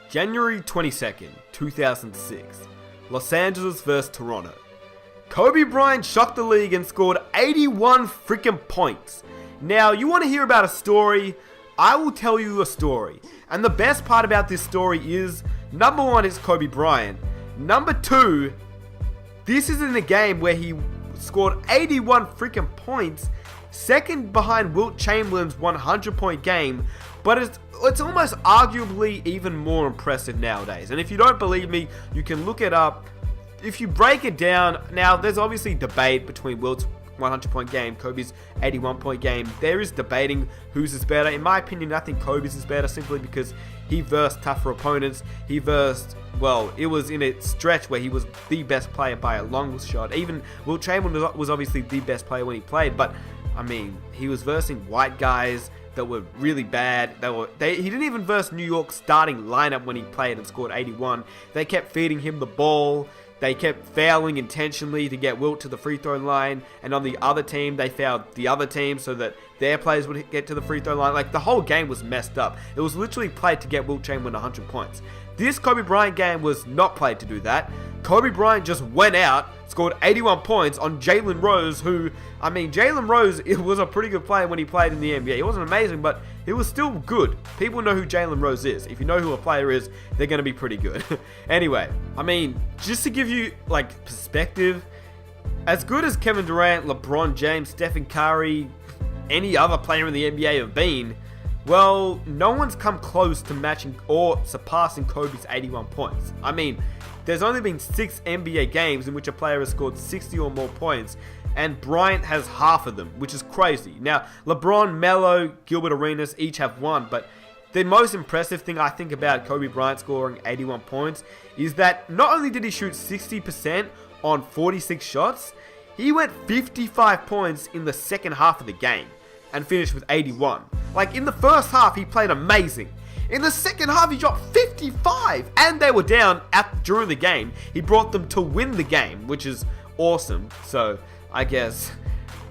January 22nd, 2006. Los Angeles vs Toronto. Kobe Bryant shocked the league and scored 81 freaking points. Now, you want to hear about a story? I will tell you a story. And the best part about this story is, number one is Kobe Bryant. Number two, this is in a game where he scored 81 freaking points, second behind Wilt Chamberlain's 100-point game, but it's almost arguably even more impressive nowadays. And if you don't believe me, you can look it up. If you break it down, now there's obviously debate between Wilt's 100-point game, Kobe's 81-point game. There is debating whose is better. In my opinion, I think Kobe's is better simply because he versed tougher opponents. He versed, well, it was in a stretch where he was the best player by a long shot. Even Wilt Chamberlain was obviously the best player when he played, but I mean, he was versing white guys that were really bad. He didn't even verse New York's starting lineup when he played and scored 81. They kept feeding him the ball. They kept fouling intentionally to get Wilt to the free throw line, and on the other team, they fouled the other team so that their players would get to the free throw line. Like, the whole game was messed up. It was literally played to get Wilt Chamberlain 100 points. This Kobe Bryant game was not played to do that. Kobe Bryant just went out, scored 81 points on Jalen Rose, who, I mean, Jalen Rose, it was a pretty good player when he played in the NBA. It wasn't amazing, but it was still good. People know who Jalen Rose is. If you know who a player is, they're going to be pretty good. Anyway, I mean, just to give you, like, perspective, as good as Kevin Durant, LeBron James, Stephen Curry, any other player in the NBA have been, well, no one's come close to matching or surpassing Kobe's 81 points. I mean, there's only been 6 NBA games in which a player has scored 60 or more points, and Bryant has half of them, which is crazy. Now, LeBron, Melo, Gilbert Arenas each have one, but the most impressive thing I think about Kobe Bryant scoring 81 points is that not only did he shoot 60% on 46 shots, he went 55 points in the second half of the game and finished with 81. Like, in the first half, he played amazing. In the second half, he dropped 55, and they were down during the game. He brought them to win the game, which is awesome. So, I guess,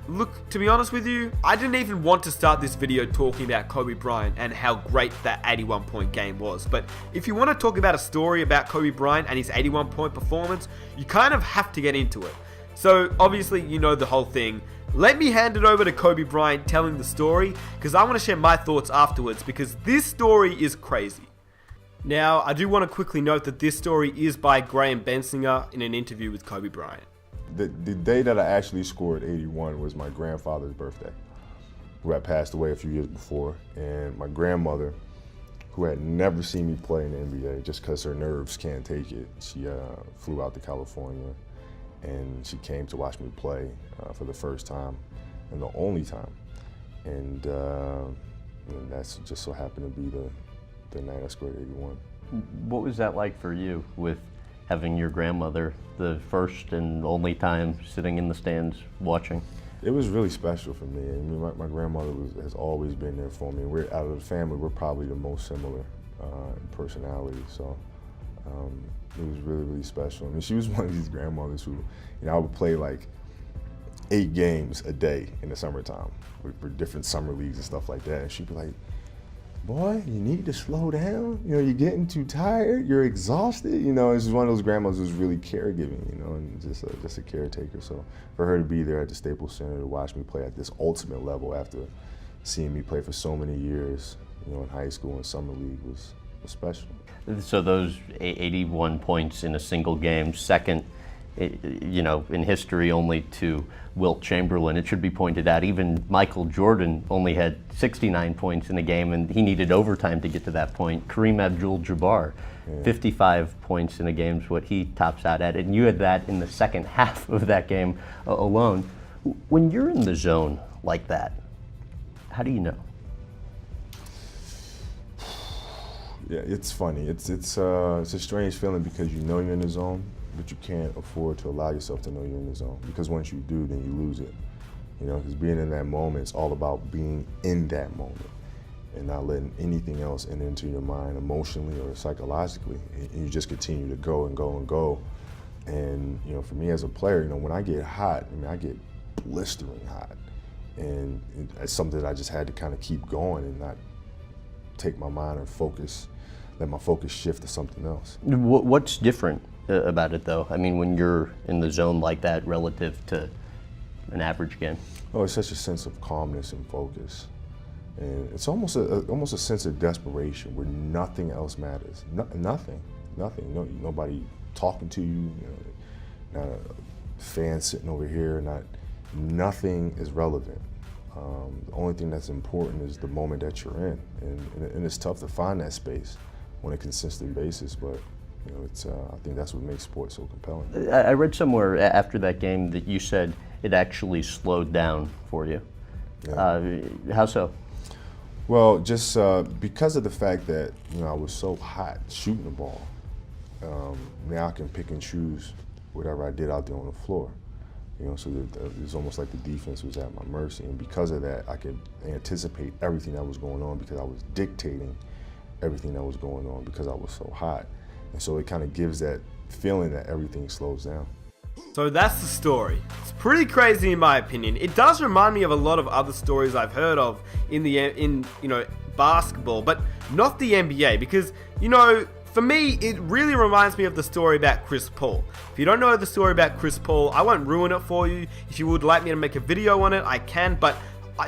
look, to be honest with you, I didn't even want to start this video talking about Kobe Bryant and how great that 81-point game was. But if you want to talk about a story about Kobe Bryant and his 81-point performance, you kind of have to get into it. So, obviously, you know the whole thing. Let me hand it over to Kobe Bryant telling the story, because I want to share my thoughts afterwards, because this story is crazy. Now, I do want to quickly note that this story is by Graham Bensinger in an interview with Kobe Bryant. The day that I actually scored 81 was my grandfather's birthday, who had passed away a few years before, and my grandmother, who had never seen me play in the NBA just because her nerves can't take it, she flew out to California, and she came to watch me play for the first time and the only time. And that's just so happened to be the night I scored 81. What was that like for you with having your grandmother the first and only time sitting in the stands watching? It was really special for me. I mean, my grandmother has always been there for me. We're out of the family, we're probably the most similar in personality. So it was really, really special. I mean, she was one of these grandmothers who, I would play like 8 games a day in the summertime for different summer leagues and stuff like that. And she'd be like, boy, you need to slow down. You're getting too tired. You're exhausted. It's just one of those grandmothers who's really caregiving, and just a caretaker. So for her to be there at the Staples Center to watch me play at this ultimate level after seeing me play for so many years, in high school and summer league was special. So those 81 points in a single game, second, in history only to Wilt Chamberlain. It should be pointed out, even Michael Jordan only had 69 points in a game, and he needed overtime to get to that point. Kareem Abdul-Jabbar, 55 points in a game is what he tops out at, and you had that in the second half of that game alone. When you're in the zone like that, how do you know? Yeah, it's funny. It's a strange feeling because you know you're in the zone, but you can't afford to allow yourself to know you're in the zone, because once you do, then you lose it. Because being in that moment, it's all about being in that moment and not letting anything else into your mind emotionally or psychologically. And you just continue to go and go and go. And for me as a player, when I get hot, I get blistering hot, and it's something that I just had to kind of keep going and not take my mind or focus let my focus shift to something else. What's different about it, though? I mean, when you're in the zone like that relative to an average game? Oh, it's such a sense of calmness and focus. And it's almost a sense of desperation where nothing else matters. Nothing. Nobody talking to you. Not a fan sitting over here. Nothing is relevant. The only thing that's important is the moment that you're in, and it's tough to find that space on a consistent basis. But I think that's what makes sports so compelling. I read somewhere after that game that you said it actually slowed down for you. Yeah. How so? Well, just because of the fact that I was so hot shooting the ball. Now I can pick and choose whatever I did out there on the floor. So it was almost like the defense was at my mercy, and because of that, I could anticipate everything that was going on because I was dictating everything that was going on because I was so hot, and so it kind of gives that feeling that everything slows down. So that's the story. It's pretty crazy in my opinion. It does remind me of a lot of other stories I've heard of in basketball, but not the NBA, because for me, it really reminds me of the story about Chris Paul. If you don't know the story about Chris Paul, I won't ruin it for you. If you would like me to make a video on it, I can, but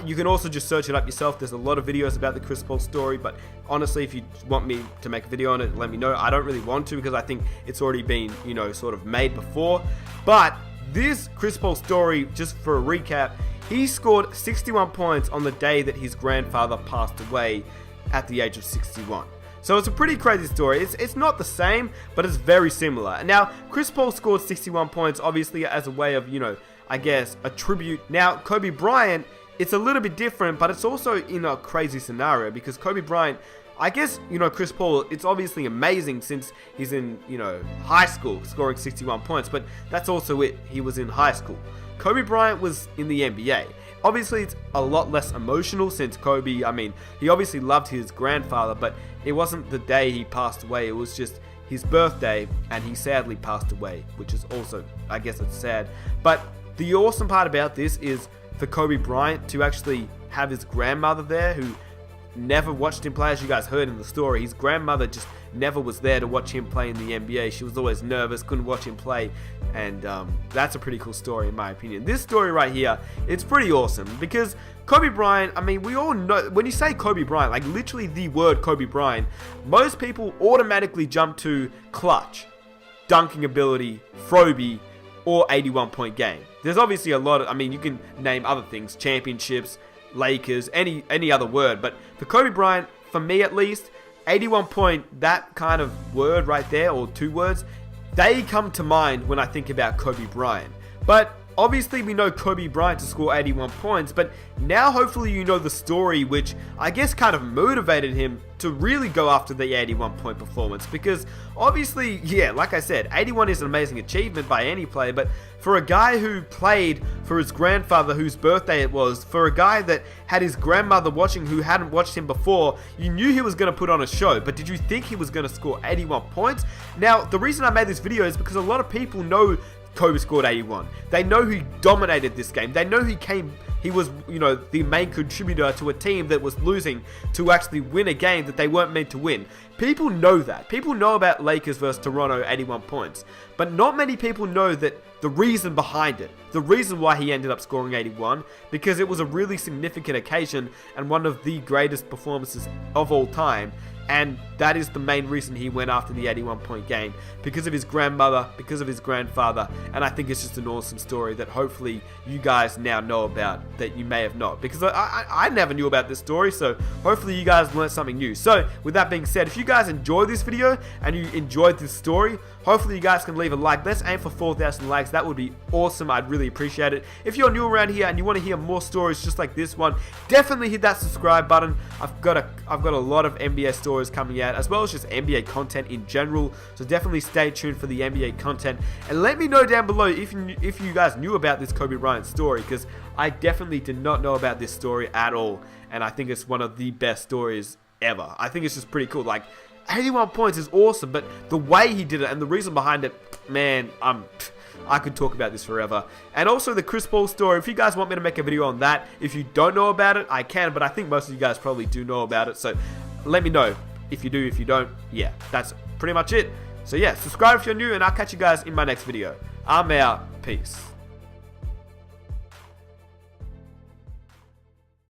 you can also just search it up yourself. There's a lot of videos about the Chris Paul story, but honestly, if you want me to make a video on it, let me know. I don't really want to because I think it's already been, sort of made before. But this Chris Paul story, just for a recap, he scored 61 points on the day that his grandfather passed away at the age of 61. So it's a pretty crazy story. It's not the same, but it's very similar. Now, Chris Paul scored 61 points, obviously, as a way of, I guess, a tribute. Now, Kobe Bryant, it's a little bit different, but it's also in a crazy scenario because Kobe Bryant, I guess, Chris Paul, it's obviously amazing since he's in, high school scoring 61 points, but that's also it. He was in high school. Kobe Bryant was in the NBA. Obviously, it's a lot less emotional since Kobe, he obviously loved his grandfather, but it wasn't the day he passed away. It was just his birthday, and he sadly passed away, which is also, I guess it's sad. But the awesome part about this is for Kobe Bryant to actually have his grandmother there who never watched him play. As you guys heard in the story, his grandmother just never was there to watch him play in the NBA. She was always nervous, couldn't watch him play, and that's a pretty cool story in my opinion. This story right here, it's pretty awesome because Kobe Bryant, we all know, when you say Kobe Bryant, like literally the word Kobe Bryant, most people automatically jump to clutch, dunking ability, Froby, or 81-point game. There's obviously a lot of, you can name other things, championships, Lakers, any other word, but for Kobe Bryant, for me at least, 81 point, that kind of word right there, or two words, they come to mind when I think about Kobe Bryant. But obviously we know Kobe Bryant to score 81 points, but now hopefully you know the story which I guess kind of motivated him to really go after the 81 point performance, because obviously, yeah, like I said, 81 is an amazing achievement by any player, but for a guy who played for his grandfather whose birthday it was, for a guy that had his grandmother watching who hadn't watched him before, you knew he was going to put on a show, but did you think he was going to score 81 points? Now, the reason I made this video is because a lot of people know Kobe scored 81. They know he dominated this game. They know he was, the main contributor to a team that was losing to actually win a game that they weren't meant to win. People know that. People know about Lakers versus Toronto 81 points. But not many people know that the reason behind it, the reason why he ended up scoring 81, because it was a really significant occasion and one of the greatest performances of all time. And that is the main reason he went after the 81-point game, because of his grandmother, because of his grandfather, and I think it's just an awesome story that hopefully you guys now know about that you may have not, because I never knew about this story, so hopefully you guys learned something new. So with that being said, if you guys enjoyed this video and you enjoyed this story, hopefully you guys can leave a like. Let's aim for 4,000 likes. That would be awesome. I'd really appreciate it. If you're new around here and you want to hear more stories just like this one, definitely hit that subscribe button. I've got a lot of NBA stories coming out, as well as just NBA content in general, so definitely stay tuned for the NBA content, and let me know down below if you guys knew about this Kobe Bryant story, because I definitely did not know about this story at all, and I think it's one of the best stories ever. I think it's just pretty cool. Like, 81 points is awesome, but the way he did it and the reason behind it, man, I could talk about this forever. And also the Chris Paul story, if you guys want me to make a video on that, if you don't know about it, I can, but I think most of you guys probably do know about it, so let me know. If you do, if you don't, yeah, that's pretty much it. So yeah, subscribe if you're new, and I'll catch you guys in my next video. I'm out. Peace.